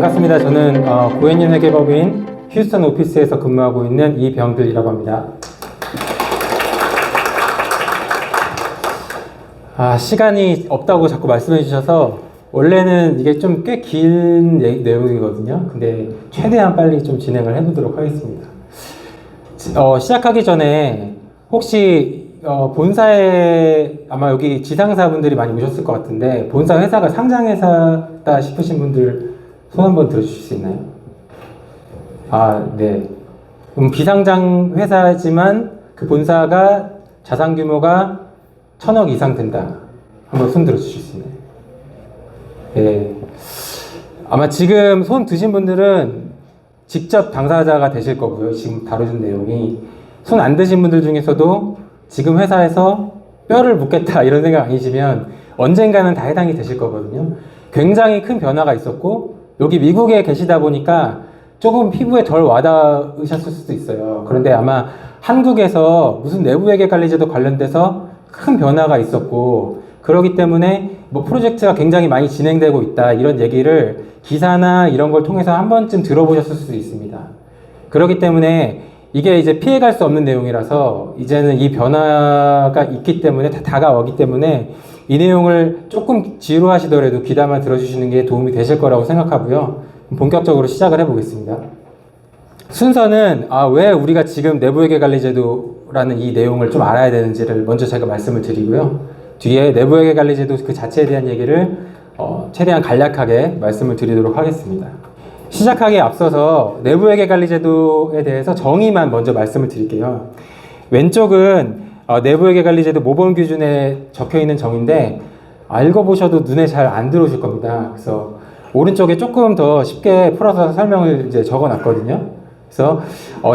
반갑습니다. 저는 고현인 회계법인 휴스턴 오피스에서 근무하고 있는 이병들이라고 합니다. 시간이 없다고 자꾸 말씀해 주셔서 원래는 이게 좀 꽤 긴 내용이거든요. 근데 최대한 빨리 좀 진행을 해보도록 하겠습니다. 시작하기 전에 혹시 본사에 아마 여기 지상사분들이 많이 오셨을 것 같은데 본사 회사가 상장회사다 싶으신 분들 손 한번 들어주실 수 있나요? 네. 그럼 비상장 회사지만 그 본사가 자산 규모가 1,000억 이상 된다. 한번 손 들어주실 수 있나요? 네. 아마 지금 손 드신 분들은 직접 당사자가 되실 거고요. 지금 다루는 내용이. 손 안 드신 분들 중에서도 지금 회사에서 뼈를 묻겠다 이런 생각 아니시면 언젠가는 다 해당이 되실 거거든요. 굉장히 큰 변화가 있었고 여기 미국에 계시다 보니까 조금 피부에 덜 와닿으셨을 수도 있어요. 그런데 아마 한국에서 무슨 내부회계관리제도 관련돼서 큰 변화가 있었고 그러기 때문에 뭐 프로젝트가 굉장히 많이 진행되고 있다 이런 얘기를 기사나 이런 걸 통해서 한 번쯤 들어보셨을 수도 있습니다. 그렇기 때문에 이게 이제 피해갈 수 없는 내용이라서 이제는 이 변화가 있기 때문에 다 다가오기 때문에 이 내용을 조금 지루하시더라도 귀담아 들어주시는 게 도움이 되실 거라고 생각하고요. 본격적으로 시작을 해보겠습니다. 순서는 왜 우리가 지금 내부회계관리제도라는 이 내용을 좀 알아야 되는지를 먼저 제가 말씀을 드리고요. 뒤에 내부회계관리제도 그 자체에 대한 얘기를 최대한 간략하게 말씀을 드리도록 하겠습니다. 시작하기에 앞서서 내부회계관리제도에 대해서 정의만 먼저 말씀을 드릴게요. 왼쪽은 내부회계관리제도 모범기준에 적혀있는 정의인데 읽어보셔도 눈에 잘 안 들어오실 겁니다. 그래서 오른쪽에 조금 더 쉽게 풀어서 설명을 이제 적어놨거든요. 그래서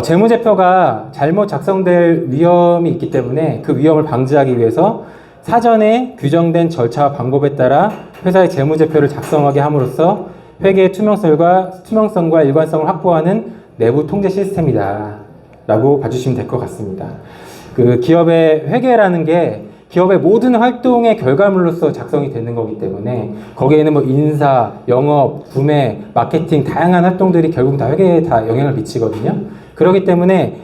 재무제표가 잘못 작성될 위험이 있기 때문에 그 위험을 방지하기 위해서 사전에 규정된 절차와 방법에 따라 회사의 재무제표를 작성하게 함으로써 회계의 투명성과 일관성을 확보하는 내부 통제 시스템이다 라고 봐주시면 될 것 같습니다. 그 기업의 회계라는 게 기업의 모든 활동의 결과물로서 작성이 되는 거기 때문에 거기에는 뭐 인사, 영업, 구매, 마케팅 다양한 활동들이 결국 다 회계에 다 영향을 미치거든요. 그렇기 때문에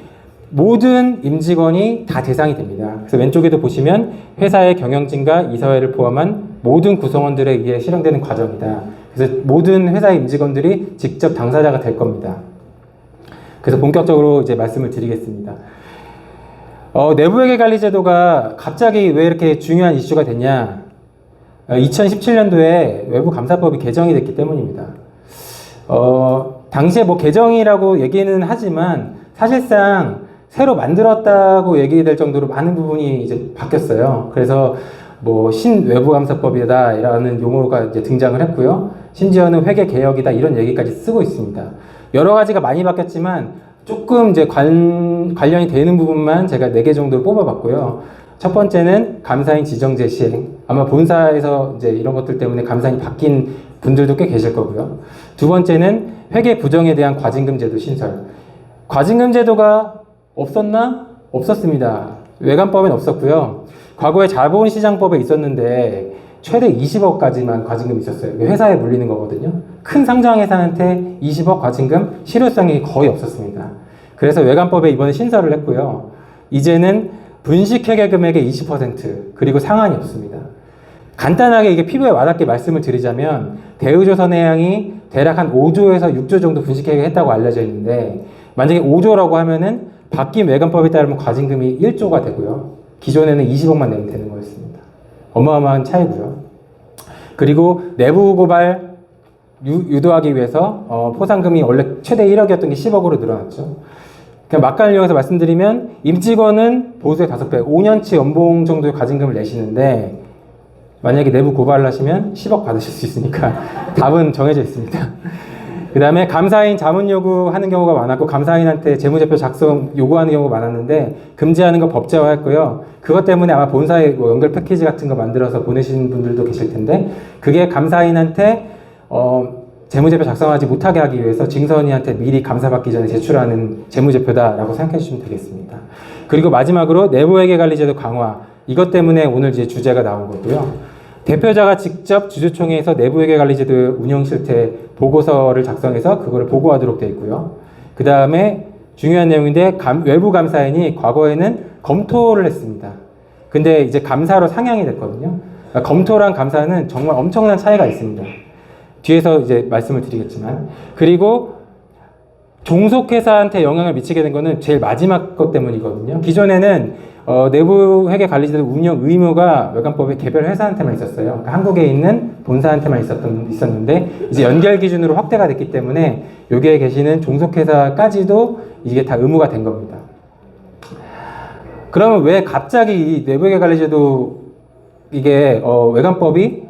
모든 임직원이 다 대상이 됩니다. 그래서 왼쪽에도 보시면 회사의 경영진과 이사회를 포함한 모든 구성원들에 의해 실행되는 과정이다. 그래서 모든 회사의 임직원들이 직접 당사자가 될 겁니다. 그래서 본격적으로 이제 말씀을 드리겠습니다. 내부회계관리제도가 갑자기 왜 이렇게 중요한 이슈가 됐냐? 2017년도에 외부감사법이 개정이 됐기 때문입니다. 당시에 뭐 개정이라고 얘기는 하지만 사실상 새로 만들었다고 얘기될 정도로 많은 부분이 이제 바뀌었어요. 그래서 뭐 신외부감사법이다 라는 용어가 이제 등장을 했고요. 심지어는 회계개혁이다 이런 얘기까지 쓰고 있습니다. 여러 가지가 많이 바뀌었지만 조금 이제 관련이 되는 부분만 제가 4개 정도를 뽑아봤고요. 첫 번째는 감사인 지정제 시행. 아마 본사에서 이제 이런 것들 때문에 감사인이 바뀐 분들도 꽤 계실 거고요. 두 번째는 회계 부정에 대한 과징금 제도 신설. 과징금 제도가 없었나? 없었습니다. 외관법엔 없었고요. 과거에 자본시장법에 있었는데 최대 20억까지만 과징금이 있었어요. 회사에 물리는 거거든요. 큰 상장회사한테 20억 과징금 실효성이 거의 없었습니다. 그래서 외관법에 이번에 신설을 했고요. 이제는 분식회계 금액의 20% 그리고 상한이 없습니다. 간단하게 이게 피부에 와닿게 말씀을 드리자면 대우조선해양이 대략 한 5조에서 6조 정도 분식회계 했다고 알려져 있는데 만약에 5조라고 하면은 바뀐 외관법에 따르면 과징금이 1조가 되고요. 기존에는 20억만 내면 되는 거였습니다. 어마어마한 차이고요. 그리고 내부 고발 유도하기 위해서 포상금이 원래 최대 1억이었던 게 10억으로 늘어났죠. 그냥 막간을 이용해서 말씀드리면 임직원은 보수의 5배, 5년치 연봉 정도의 과징금을 내시는데 만약에 내부 고발을 하시면 10억 받으실 수 있으니까 답은 정해져 있습니다. 그 다음에 감사인 자문 요구하는 경우가 많았고 감사인한테 재무제표 작성 요구하는 경우가 많았는데 금지하는 거 법제화했고요. 그것 때문에 아마 본사에 뭐 연결 패키지 같은 거 만들어서 보내시는 분들도 계실 텐데 그게 감사인한테 재무제표 작성하지 못하게 하기 위해서 증선인한테 미리 감사받기 전에 제출하는 재무제표다라고 생각해 주시면 되겠습니다. 그리고 마지막으로 내부회계관리제도 강화 이것 때문에 오늘 이제 주제가 나온 거고요. 대표자가 직접 주주총회에서 내부회계관리제도 운영 실태 보고서를 작성해서 그거를 보고하도록 되어 있고요. 그 다음에 중요한 내용인데 외부 감사인이 과거에는 검토를 했습니다. 근데 이제 감사로 상향이 됐거든요. 그러니까 검토랑 감사는 정말 엄청난 차이가 있습니다. 뒤에서 이제 말씀을 드리겠지만, 그리고 종속회사한테 영향을 미치게 된 거는 제일 마지막 것 때문이거든요. 기존에는 내부 회계 관리제도 운영 의무가 외관법에 개별 회사한테만 있었어요. 그러니까 한국에 있는 본사한테만 있었는데 이제 연결 기준으로 확대가 됐기 때문에 여기에 계시는 종속회사까지도 이게 다 의무가 된 겁니다. 그러면 왜 갑자기 이 내부 회계 관리제도 이게 외관법이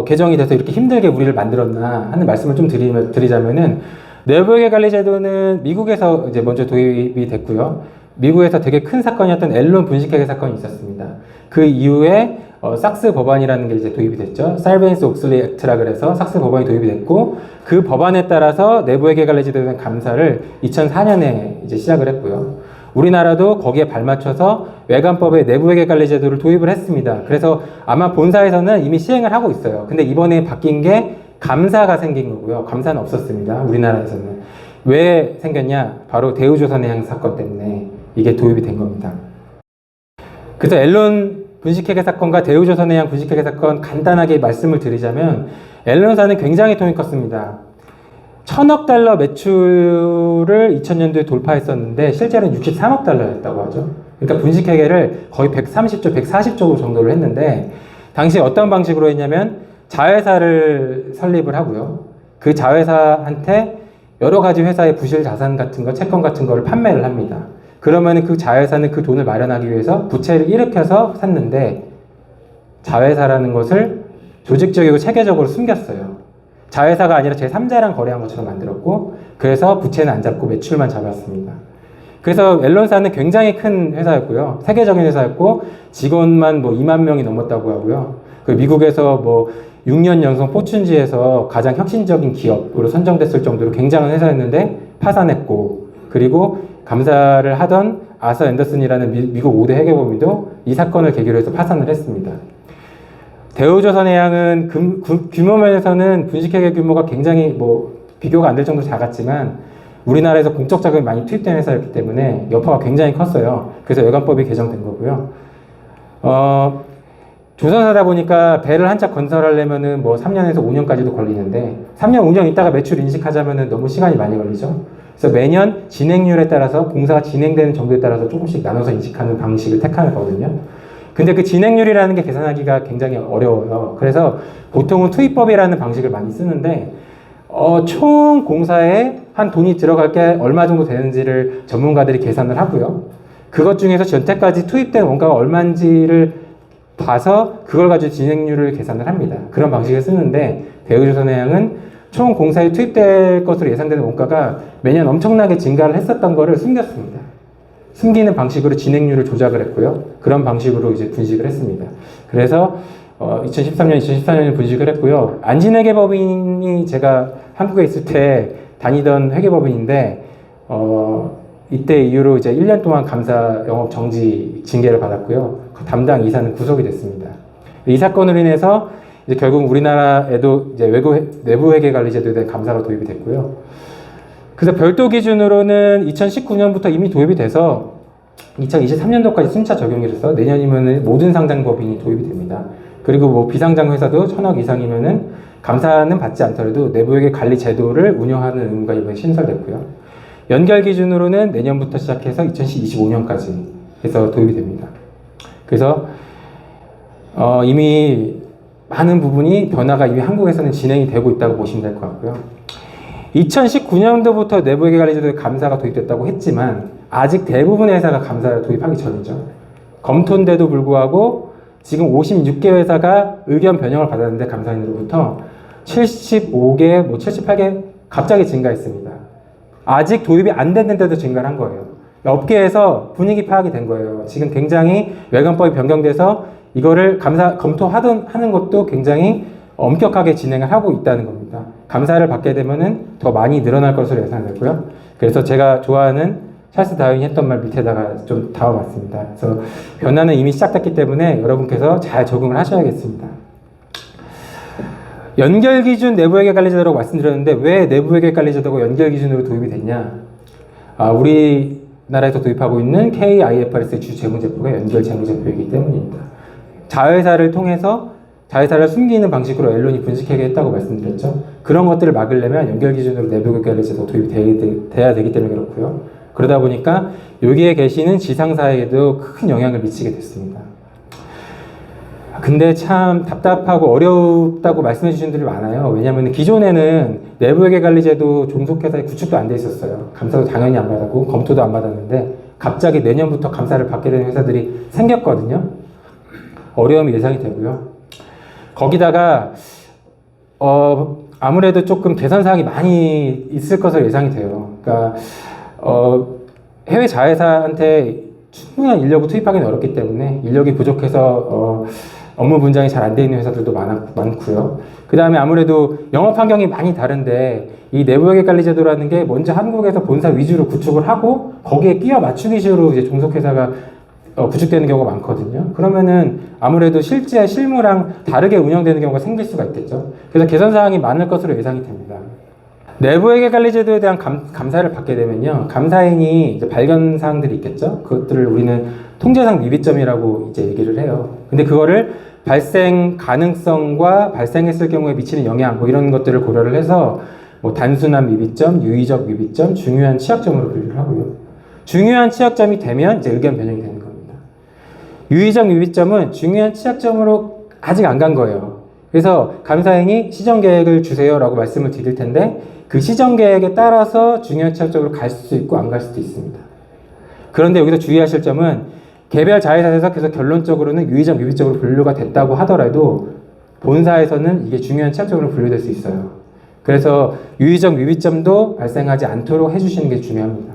개정이 돼서 이렇게 힘들게 우리를 만들었나 하는 말씀을 좀 드리자면은, 내부회계 관리제도는 미국에서 이제 먼저 도입이 됐고요. 미국에서 되게 큰 사건이었던 앨런 분식회계 사건이 있었습니다. 그 이후에 삭스 법안이라는 게 이제 도입이 됐죠. 사르벤스 옥슬리 액트라 그래서 삭스 법안이 도입이 됐고, 그 법안에 따라서 내부회계 관리제도에 대한 감사를 2004년에 이제 시작을 했고요. 우리나라도 거기에 발맞춰서 외관법의 내부회계 관리제도를 도입을 했습니다. 그래서 아마 본사에서는 이미 시행을 하고 있어요. 근데 이번에 바뀐 게 감사가 생긴 거고요. 감사는 없었습니다. 우리나라에서는. 왜 생겼냐? 바로 대우조선해양 사건 때문에 이게 도입이 된 겁니다. 그래서 앨런 분식회계 사건과 대우조선해양 분식회계 사건 간단하게 말씀을 드리자면, 앨런사는 굉장히 돈이 컸습니다. 1000억 달러 매출을 2000년도에 돌파했었는데 실제로는 63억 달러였다고 하죠. 그러니까 분식회계를 거의 130조, 140조 정도를 했는데, 당시 어떤 방식으로 했냐면 자회사를 설립을 하고요. 그 자회사한테 여러 가지 회사의 부실 자산 같은 거, 채권 같은 거를 판매를 합니다. 그러면 그 자회사는 그 돈을 마련하기 위해서 부채를 일으켜서 샀는데, 자회사라는 것을 조직적이고 체계적으로 숨겼어요. 자회사가 아니라 제3자랑 거래한 것처럼 만들었고, 그래서 부채는 안 잡고 매출만 잡았습니다. 그래서 앨런사는 굉장히 큰 회사였고요. 세계적인 회사였고, 직원만 뭐 2만 명이 넘었다고 하고요. 그 미국에서 뭐 6년 연속 포춘지에서 가장 혁신적인 기업으로 선정됐을 정도로 굉장한 회사였는데 파산했고, 그리고 감사를 하던 아서 앤더슨이라는 미국 5대 회계법인도 이 사건을 계기로 해서 파산을 했습니다. 대우조선해양은 규모 면에서는 분식회계 규모가 굉장히 뭐 비교가 안 될 정도로 작았지만 우리나라에서 공적 자금이 많이 투입된 회사였기 때문에 여파가 굉장히 컸어요. 그래서 외관법이 개정된 거고요. 조선사다 보니까 배를 한 척 건설하려면은 뭐 3년에서 5년까지도 걸리는데 3년, 5년 있다가 매출 인식하자면은 너무 시간이 많이 걸리죠. 그래서 매년 진행률에 따라서 공사가 진행되는 정도에 따라서 조금씩 나눠서 인식하는 방식을 택하거든요. 근데 그 진행률이라는 게 계산하기가 굉장히 어려워요. 그래서 보통은 투입법이라는 방식을 많이 쓰는데 총 공사에 한 돈이 들어갈 게 얼마 정도 되는지를 전문가들이 계산을 하고요. 그것 중에서 여태까지 투입된 원가가 얼마인지를 봐서 그걸 가지고 진행률을 계산을 합니다. 그런 방식을 쓰는데 대우조선해양은 총 공사에 투입될 것으로 예상되는 원가가 매년 엄청나게 증가를 했었던 거를 숨겼습니다. 숨기는 방식으로 진행률을 조작을 했고요. 그런 방식으로 이제 분식을 했습니다. 그래서 2013년, 2014년에 분식을 했고요. 안진회계법인이 제가 한국에 있을 때 다니던 회계법인인데 이때 이후로 이제 1년 동안 감사 영업 정지 징계를 받았고요. 그 담당 이사는 구속이 됐습니다. 이 사건으로 인해서 이제 결국 우리나라에도 이제 내부 회계 관리제도에 대한 감사가 도입이 됐고요. 그래서 별도 기준으로는 2019년부터 이미 도입이 돼서 2023년도까지 순차 적용이 돼서 내년이면은 모든 상장법인이 도입이 됩니다. 그리고 뭐 비상장 회사도 1000억 이상이면은 감사는 받지 않더라도 내부회계 관리 제도를 운영하는 의무가 이번에 신설됐고요. 연결 기준으로는 내년부터 시작해서 2025년까지 해서 도입이 됩니다. 그래서 이미 많은 부분이 변화가 이미 한국에서는 진행이 되고 있다고 보시면 될 것 같고요. 2019년도부터 내부회계 관리제도에 감사가 도입됐다고 했지만 아직 대부분의 회사가 감사를 도입하기 전이죠. 검토인데도 불구하고 지금 56개 회사가 의견 변형을 받았는데 감사인으로부터 75개, 78개 갑자기 증가했습니다. 아직 도입이 안 됐는데도 증가를 한 거예요. 업계에서 분위기 파악이 된 거예요. 지금 굉장히 외관법이 변경돼서 이거를 검토하는 것도 굉장히 엄격하게 진행을 하고 있다는 겁니다. 감사를 받게 되면은 더 많이 늘어날 것으로 예상되고요. 그래서 제가 좋아하는 찰스 다윈이 했던 말 밑에다가 좀 담아봤습니다. 그래서 변화는 이미 시작됐기 때문에 여러분께서 잘 적응을 하셔야겠습니다. 연결 기준 내부회계 관리제도라고 말씀드렸는데 왜 내부회계 관리제도가 연결 기준으로 도입이 됐냐? 우리나라에서 도입하고 있는 KIFRS의 주 재무제표가 연결 재무제표이기 때문입니다. 자회사를 통해서 자회사를 숨기는 방식으로 언론이 분식회계 했다고 말씀드렸죠. 그런 것들을 막으려면 연결 기준으로 내부회계 관리제도 도입이 돼야 되기 때문에 그렇고요. 그러다 보니까 여기에 계시는 지상사에게도 큰 영향을 미치게 됐습니다. 근데 참 답답하고 어렵다고 말씀해 주신 분들이 많아요. 왜냐하면 기존에는 내부회계관리제도 종속회사에 구축도 안 돼 있었어요. 감사도 당연히 안 받았고 검토도 안 받았는데 갑자기 내년부터 감사를 받게 되는 회사들이 생겼거든요. 어려움이 예상이 되고요. 거기다가 아무래도 조금 개선 사항이 많이 있을 것으로 예상이 돼요. 그러니까 해외 자회사한테 충분한 인력을 투입하기는 어렵기 때문에 인력이 부족해서 업무 분장이 잘 안 돼 있는 회사들도 많고요. 그 다음에 아무래도 영업 환경이 많이 다른데 이 내부회계 관리 제도라는 게 먼저 한국에서 본사 위주로 구축을 하고 거기에 끼워 맞추기 식으로 이제 종속회사가 구축되는 경우가 많거든요. 그러면은 아무래도 실제 실무랑 다르게 운영되는 경우가 생길 수가 있겠죠. 그래서 개선 사항이 많을 것으로 예상이 됩니다. 내부회계 관리 제도에 대한 감사를 받게 되면요, 감사인이 이제 발견 사항들이 있겠죠. 그것들을 우리는 통제상 미비점이라고 이제 얘기를 해요. 근데 그거를 발생 가능성과 발생했을 경우에 미치는 영향 뭐 이런 것들을 고려를 해서 뭐 단순한 미비점, 유의적 미비점, 중요한 취약점으로 분류를 하고요. 중요한 취약점이 되면 이제 의견 변형이 되는 겁니다. 유의적 미비점은 중요한 취약점으로 아직 안 간 거예요. 그래서 감사인이 시정계획을 주세요라고 말씀을 드릴 텐데 그 시정계획에 따라서 중요한 취약점으로 갈 수도 있고 안 갈 수도 있습니다. 그런데 여기서 주의하실 점은 개별 자회사에서 계속 결론적으로는 유의적 미비점으로 분류가 됐다고 하더라도 본사에서는 이게 중요한 취약점으로 분류될 수 있어요. 그래서 유의적 미비점도 발생하지 않도록 해주시는 게 중요합니다.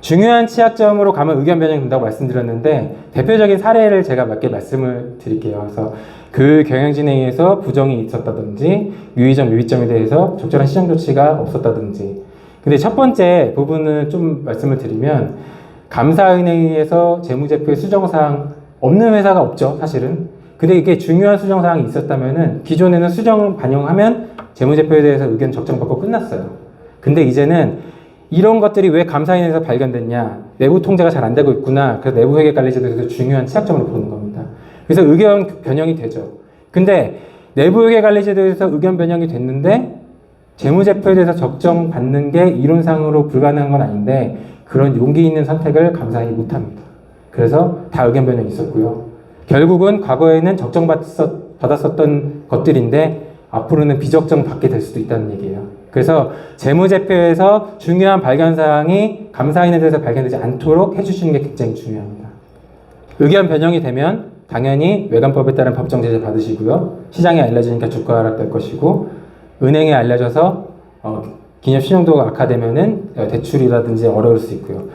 중요한 취약점으로 가면 의견 변형이 된다고 말씀드렸는데 대표적인 사례를 제가 몇 개 말씀을 드릴게요. 그래서 그 경영진행에서 부정이 있었다든지 유의적 미비점에 대해서 적절한 시정 조치가 없었다든지. 근데 첫 번째 부분을 좀 말씀을 드리면 감사은행에서 재무제표의 수정사항 없는 회사가 없죠, 사실은. 근데 이게 중요한 수정사항이 있었다면은 기존에는 수정 반영하면 재무제표에 대해서 의견 적정받고 끝났어요. 근데 이제는 이런 것들이 왜 감사인에서 발견됐냐, 내부 통제가 잘 안 되고 있구나, 그래서 내부회계관리제도에서 중요한 취약점으로 보는 겁니다. 그래서 의견 변형이 되죠. 근데 내부회계관리제도에서 의견 변형이 됐는데 재무제표에 대해서 적정받는 게 이론상으로 불가능한 건 아닌데 그런 용기 있는 선택을 감사인이 못합니다. 그래서 다 의견 변형이 있었고요. 결국은 과거에는 적정받았었던 것들인데 앞으로는 비적정 받게 될 수도 있다는 얘기예요. 그래서 재무제표에서 중요한 발견사항이 감사인에 대해서 발견되지 않도록 해주시는 게 굉장히 중요합니다. 의견 변형이 되면 당연히 외관법에 따른 법정 제재 받으시고요. 시장에 알려지니까 주가 하락될 것이고 은행에 알려져서 기업 신용도가 악화되면은 대출이라든지 어려울 수 있고요.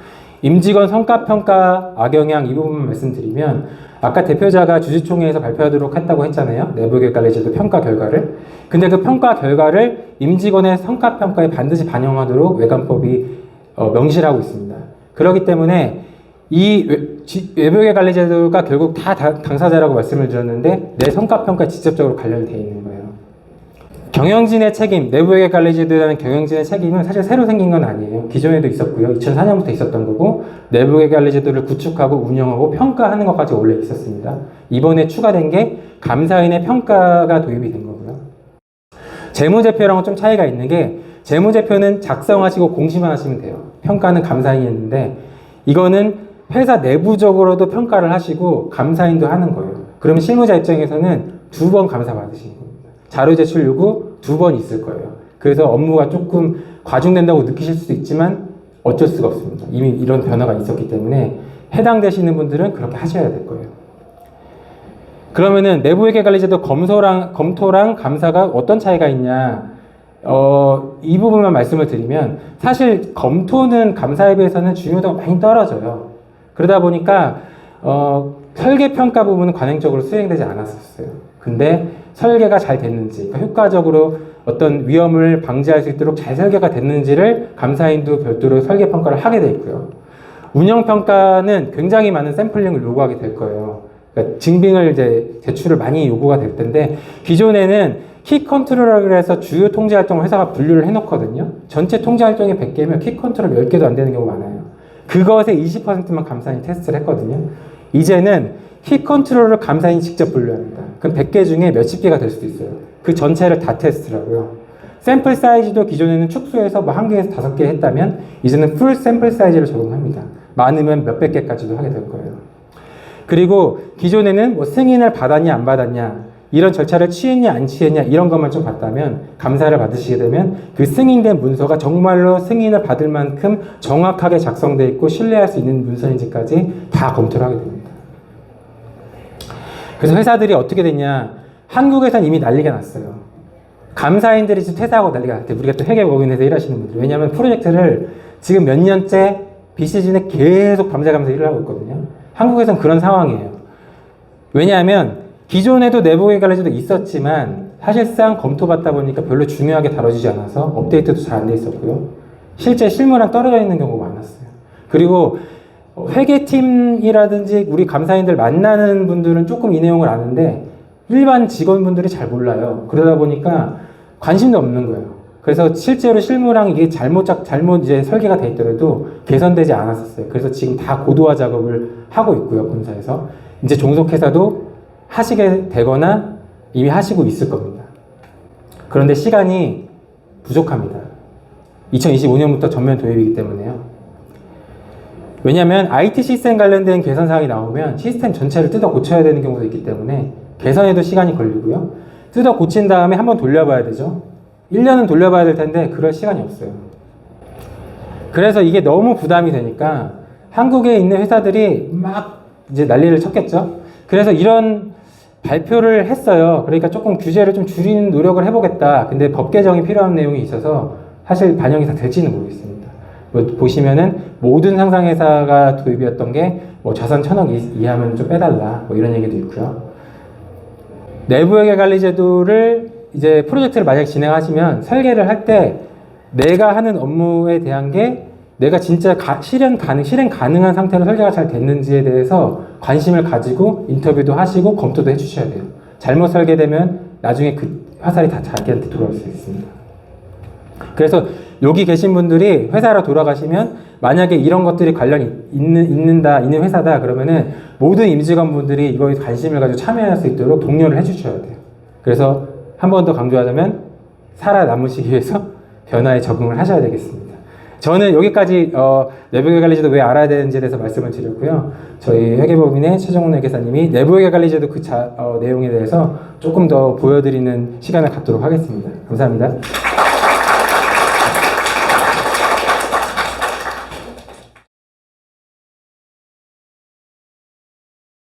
임직원 성과평가 악영향 이 부분 말씀드리면 아까 대표자가 주주총회에서 발표하도록 했다고 했잖아요. 내부회계관리제도 평가 결과를. 근데 그 평가 결과를 임직원의 성과평가에 반드시 반영하도록 외관법이 명시하고 있습니다. 그렇기 때문에 이 내부회계관리제도가 결국 다 당사자라고 말씀을 드렸는데 내 성과평가에 직접적으로 관련되어 있는 거예요. 경영진의 책임, 내부회계관리제도라는 경영진의 책임은 사실 새로 생긴 건 아니에요. 기존에도 있었고요. 2004년부터 있었던 거고 내부회계관리제도를 구축하고 운영하고 평가하는 것까지 원래 있었습니다. 이번에 추가된 게 감사인의 평가가 도입이 된 거고요. 재무제표랑은 좀 차이가 있는 게 재무제표는 작성하시고 공시만 하시면 돼요. 평가는 감사인이 했는데 이거는 회사 내부적으로도 평가를 하시고 감사인도 하는 거예요. 그러면 실무자 입장에서는 2번 감사 받으시는 거예요. 자료 제출 요구 2번 있을 거예요. 그래서 업무가 조금 과중된다고 느끼실 수도 있지만 어쩔 수가 없습니다. 이미 이런 변화가 있었기 때문에 해당되시는 분들은 그렇게 하셔야 될 거예요. 그러면은 내부회계관리제도 검토랑 감사가 어떤 차이가 있냐, 이 부분만 말씀을 드리면 사실 검토는 감사에 비해서는 중요도가 많이 떨어져요. 그러다 보니까 설계평가 부분은 관행적으로 수행되지 않았었어요. 근데 설계가 잘 됐는지, 그러니까 효과적으로 어떤 위험을 방지할 수 있도록 잘 설계가 됐는지를 감사인도 별도로 설계평가를 하게 돼 있고요. 운영평가는 굉장히 많은 샘플링을 요구하게 될 거예요. 그러니까 증빙을 이제 제출을 많이 요구가 될 텐데 기존에는 키 컨트롤러를 해서 주요 통제 활동을 회사가 분류를 해놓거든요. 전체 통제 활동이 100개면 키 컨트롤 10개도 안 되는 경우가 많아요. 그것의 20%만 감사인이 테스트를 했거든요. 이제는 키 컨트롤을 감사인이 직접 분류합니다. 그럼 100개 중에 몇십 개가 될 수도 있어요. 그 전체를 다 테스트라고요. 샘플 사이즈도 기존에는 축소해서 뭐 1개에서 5개 했다면 이제는 풀 샘플 사이즈를 적용합니다. 많으면 몇백 개까지도 하게 될 거예요. 그리고 기존에는 뭐 승인을 받았냐 안 받았냐, 이런 절차를 취했냐 안 취했냐 이런 것만 좀 봤다면, 감사를 받으시게 되면 그 승인된 문서가 정말로 승인을 받을 만큼 정확하게 작성되어 있고 신뢰할 수 있는 문서인지까지 다 검토를 하게 됩니다. 그래서 회사들이 어떻게 됐냐, 한국에선 이미 난리가 났어요. 감사인들이 지금 퇴사하고 난리가 났대요. 우리가 또 회계법인에서 일하시는 분들. 왜냐하면 프로젝트를 지금 몇 년째 비시즌에 계속 감사 일을 하고 있거든요. 한국에선 그런 상황이에요. 왜냐하면 기존에도 내부회계 관리제도 있었지만 사실상 검토받다 보니까 별로 중요하게 다뤄지지 않아서 업데이트도 잘 안 돼 있었고요. 실제 실무랑 떨어져 있는 경우가 많았어요. 그리고 회계팀이라든지 우리 감사인들 만나는 분들은 조금 이 내용을 아는데 일반 직원분들이 잘 몰라요. 그러다 보니까 관심도 없는 거예요. 그래서 실제로 실무랑 이게 잘못 이제 설계가 돼 있더라도 개선되지 않았었어요. 그래서 지금 다 고도화 작업을 하고 있고요, 본사에서. 이제 종속회사도 하시게 되거나 이미 하시고 있을 겁니다. 그런데 시간이 부족합니다. 2025년부터 전면 도입이기 때문에요. 왜냐하면 IT 시스템 관련된 개선 사항이 나오면 시스템 전체를 뜯어 고쳐야 되는 경우도 있기 때문에 개선에도 시간이 걸리고요. 뜯어 고친 다음에 한번 돌려봐야 되죠. 1년은 돌려봐야 될 텐데 그럴 시간이 없어요. 그래서 이게 너무 부담이 되니까 한국에 있는 회사들이 막 이제 난리를 쳤겠죠. 그래서 이런 발표를 했어요. 그러니까 조금 규제를 좀 줄이는 노력을 해보겠다. 근데 법 개정이 필요한 내용이 있어서 사실 반영이 다 될지는 모르겠습니다. 뭐 보시면은 모든 상상회사가 도입이었던 게 뭐 자산 1,000억 이하면 좀 빼달라, 뭐 이런 얘기도 있고요. 내부회계 관리 제도를 이제 프로젝트를 만약 진행하시면 설계를 할 때 내가 하는 업무에 대한 게 내가 진짜 실행 가능한 상태로 설계가 잘 됐는지에 대해서 관심을 가지고 인터뷰도 하시고 검토도 해주셔야 돼요. 잘못 설계되면 나중에 그 화살이 다 자기한테 돌아올 수 있습니다. 그래서 여기 계신 분들이 회사로 돌아가시면 만약에 이런 것들이 관련이 있는 회사다 그러면은 모든 임직원분들이 이거에 관심을 가지고 참여할 수 있도록 독려를 해주셔야 돼요. 그래서 한 번 더 강조하자면 살아남으시기 위해서 변화에 적응을 하셔야 되겠습니다. 저는 여기까지 내부회계 관리제도 왜 알아야 되는지에 대해서 말씀을 드렸고요. 저희 회계법인의 최정훈 회계사님이 내부회계 관리제도 그 내용에 대해서 조금 더 보여드리는 시간을 갖도록 하겠습니다. 감사합니다.